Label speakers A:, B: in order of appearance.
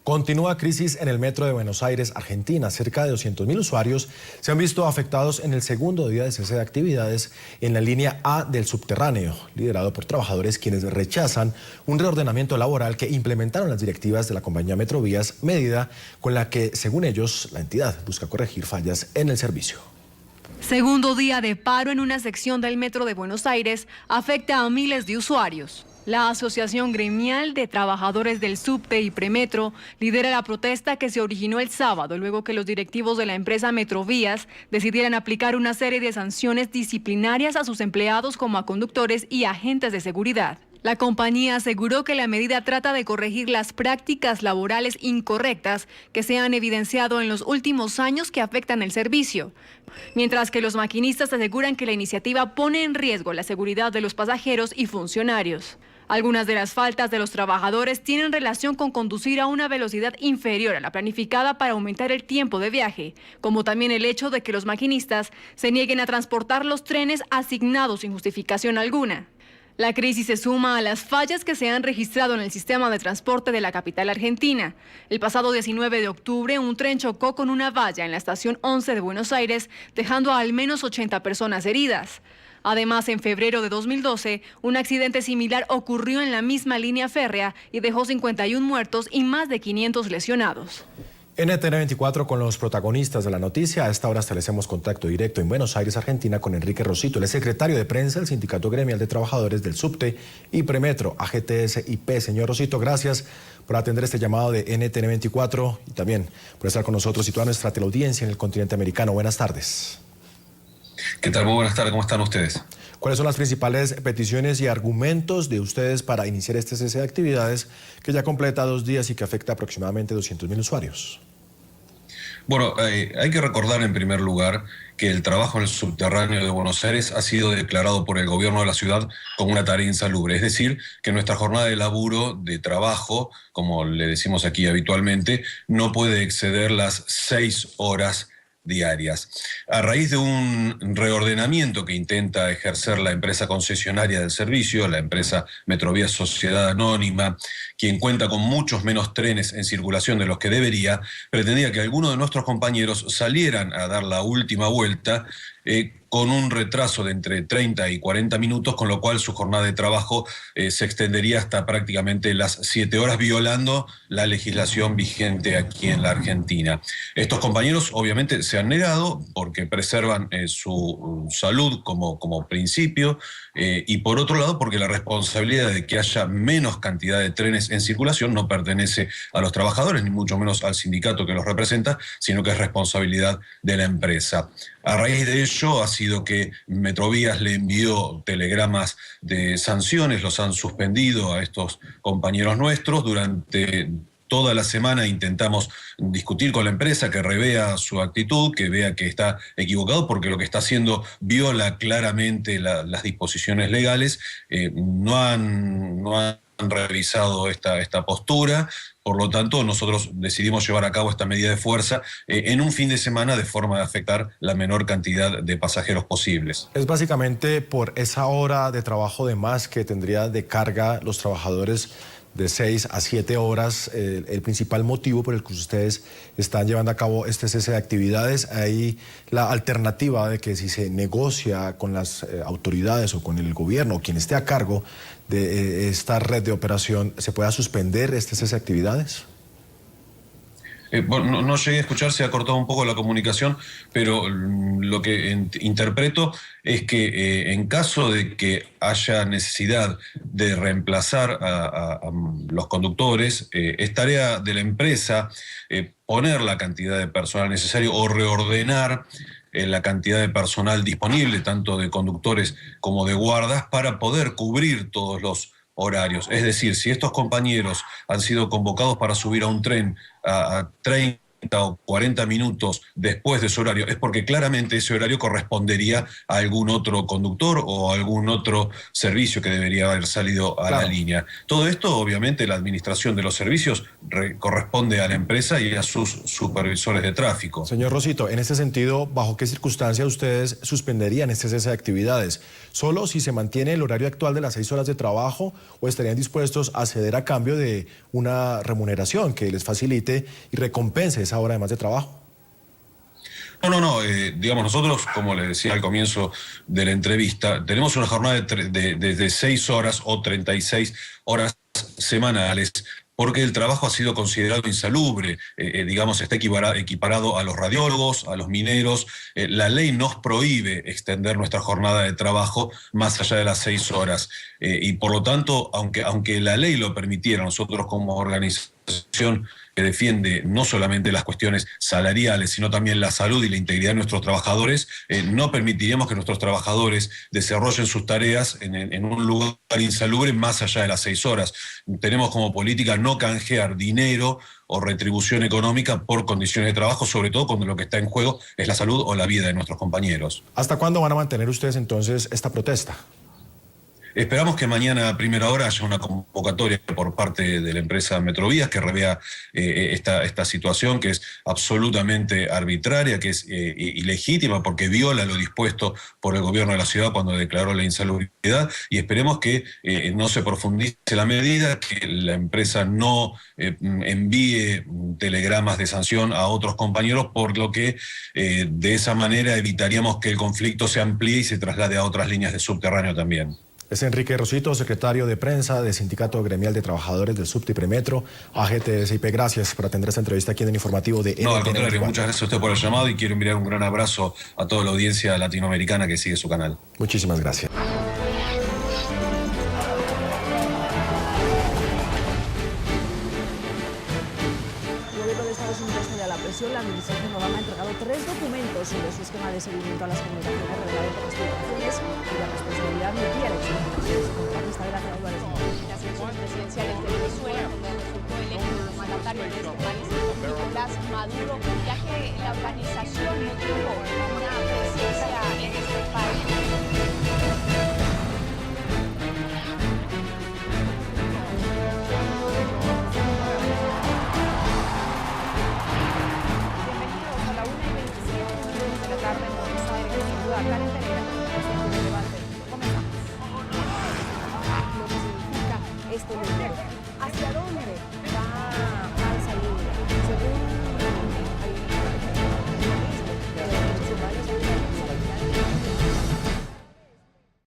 A: Continúa crisis en el metro de Buenos Aires, Argentina. Cerca de 200.000 usuarios se han visto afectados en el segundo día de cese de actividades en la línea A del subterráneo, liderado por trabajadores quienes rechazan un reordenamiento laboral que implementaron las directivas de la compañía Metrovías, medida con la que, según ellos, la entidad busca corregir fallas en el servicio.
B: Segundo día de paro en una sección del metro de Buenos Aires afecta a miles de usuarios. La Asociación Gremial de Trabajadores del Subte y Premetro lidera la protesta que se originó el sábado luego que los directivos de la empresa Metrovías decidieran aplicar una serie de sanciones disciplinarias a sus empleados como a conductores y agentes de seguridad. La compañía aseguró que la medida trata de corregir las prácticas laborales incorrectas que se han evidenciado en los últimos años que afectan el servicio, mientras que los maquinistas aseguran que la iniciativa pone en riesgo la seguridad de los pasajeros y funcionarios. Algunas de las faltas de los trabajadores tienen relación con conducir a una velocidad inferior a la planificada para aumentar el tiempo de viaje, como también el hecho de que los maquinistas se nieguen a transportar los trenes asignados sin justificación alguna. La crisis se suma a las fallas que se han registrado en el sistema de transporte de la capital argentina. El pasado 19 de octubre, un tren chocó con una valla en la estación 11 de Buenos Aires, dejando a al menos 80 personas heridas. Además, en febrero de 2012, un accidente similar ocurrió en la misma línea férrea y dejó 51 muertos y más de 500 lesionados.
A: NTN 24 con los protagonistas de la noticia. A esta hora establecemos contacto directo en Buenos Aires, Argentina, con Enrique Rosito. Él es secretario de prensa del Sindicato Gremial de Trabajadores del Subte y Premetro, AGTS-IP. Señor Rosito, gracias por atender este llamado de NTN 24 y también por estar con nosotros y toda nuestra teleaudiencia en el continente americano. Buenas tardes.
C: ¿Qué tal? Muy buenas tardes. ¿Cómo están ustedes?
A: ¿Cuáles son las principales peticiones y argumentos de ustedes para iniciar este cese de actividades que ya completa 2 días y que afecta aproximadamente 200.000 usuarios?
C: Bueno, hay que recordar en primer lugar que el trabajo en el subterráneo de Buenos Aires ha sido declarado por el gobierno de la ciudad como una tarea insalubre. Es decir, que nuestra jornada de laburo, de trabajo, como le decimos aquí habitualmente, no puede exceder las 6 horas diarias. A raíz de un reordenamiento que intenta ejercer la empresa concesionaria del servicio, la empresa Metrovías Sociedad Anónima, quien cuenta con muchos menos trenes en circulación de los que debería, pretendía que algunos de nuestros compañeros salieran a dar la última vuelta con un retraso de entre 30 y 40 minutos, con lo cual su jornada de trabajo se extendería hasta prácticamente las 7 horas, violando la legislación vigente aquí en la Argentina. Estos compañeros obviamente se han negado porque preservan su salud como principio y por otro lado porque la responsabilidad de que haya menos cantidad de trenes en circulación no pertenece a los trabajadores, ni mucho menos al sindicato que los representa, sino que es responsabilidad de la empresa. A raíz de ello ha sido que Metrovías le envió telegramas de sanciones, los han suspendido a estos compañeros nuestros. Durante toda la semana intentamos discutir con la empresa, que revea su actitud, que vea que está equivocado, porque lo que está haciendo viola claramente las disposiciones legales. No han revisado esta postura. Por lo tanto, nosotros decidimos llevar a cabo esta medida de fuerza en un fin de semana de forma de afectar la menor cantidad de pasajeros posibles.
A: Es básicamente por esa hora de trabajo de más que tendría de carga los trabajadores de 6 a 7 horas, el principal motivo por el que ustedes están llevando a cabo este cese de actividades. Hay la alternativa de que si se negocia con las autoridades o con el gobierno o quien esté a cargo de esta red de operación, ¿se pueda suspender este cese de actividades?
C: Bueno, no llegué a escuchar, se ha cortado un poco la comunicación, pero lo que interpreto es que en caso de que haya necesidad de reemplazar a los conductores, es tarea de la empresa poner la cantidad de personal necesario o reordenar la cantidad de personal disponible, tanto de conductores como de guardas, para poder cubrir todos los horarios. Es decir, si estos compañeros han sido convocados para subir a un tren a 30 o 40 minutos después de su horario, es porque claramente ese horario correspondería a algún otro conductor o a algún otro servicio que debería haber salido a la línea. Todo esto, obviamente, la administración de los servicios corresponde a la empresa y a sus supervisores de tráfico.
A: Señor Rosito, en este sentido, ¿bajo qué circunstancias ustedes suspenderían este cese de actividades? ¿Solo si se mantiene el horario actual de las 6 horas de trabajo o estarían dispuestos a ceder a cambio de una remuneración que les facilite y recompense esa hora de más de trabajo?
C: No, digamos, nosotros, como le decía al comienzo de la entrevista, tenemos una jornada de 6 horas o 36 horas semanales, porque el trabajo ha sido considerado insalubre, digamos, está equiparado a los radiólogos, a los mineros. La ley nos prohíbe extender nuestra jornada de trabajo más allá de las 6 horas. Y por lo tanto, aunque la ley lo permitiera, nosotros como organización que defiende no solamente las cuestiones salariales, sino también la salud y la integridad de nuestros trabajadores, no permitiremos que nuestros trabajadores desarrollen sus tareas en un lugar insalubre más allá de las 6 horas. Tenemos como política no canjear dinero o retribución económica por condiciones de trabajo, sobre todo cuando lo que está en juego es la salud o la vida de nuestros compañeros.
A: ¿Hasta cuándo van a mantener ustedes entonces esta protesta?
C: Esperamos que mañana a primera hora haya una convocatoria por parte de la empresa Metrovías que revea esta situación que es absolutamente arbitraria, que es ilegítima porque viola lo dispuesto por el gobierno de la ciudad cuando declaró la insalubridad, y esperemos que no se profundice la medida, que la empresa no envíe telegramas de sanción a otros compañeros, por lo que de esa manera evitaríamos que el conflicto se amplíe y se traslade a otras líneas de subterráneo también.
A: Es Enrique Rosito, secretario de prensa del Sindicato Gremial de Trabajadores del Subte y Premetro, AGT-SIP. Gracias por atender esta entrevista aquí en el informativo de NTN.
C: No, al contrario, muchas gracias a usted por el llamado y quiero enviar un gran abrazo a toda la audiencia latinoamericana que sigue su canal.
A: Muchísimas gracias.
D: La administración Obama ha entregado 3 documentos sobre su esquema de seguimiento a las comunicaciones reveladas por las filtraciones y la responsabilidad nuclear en su contratista de la Claudia de las elecciones presidenciales de Venezuela, donde resultó electo como mandatario de este país Nicolás Maduro, ya que la organización no tuvo una presencia en este país. Acá en Telegram,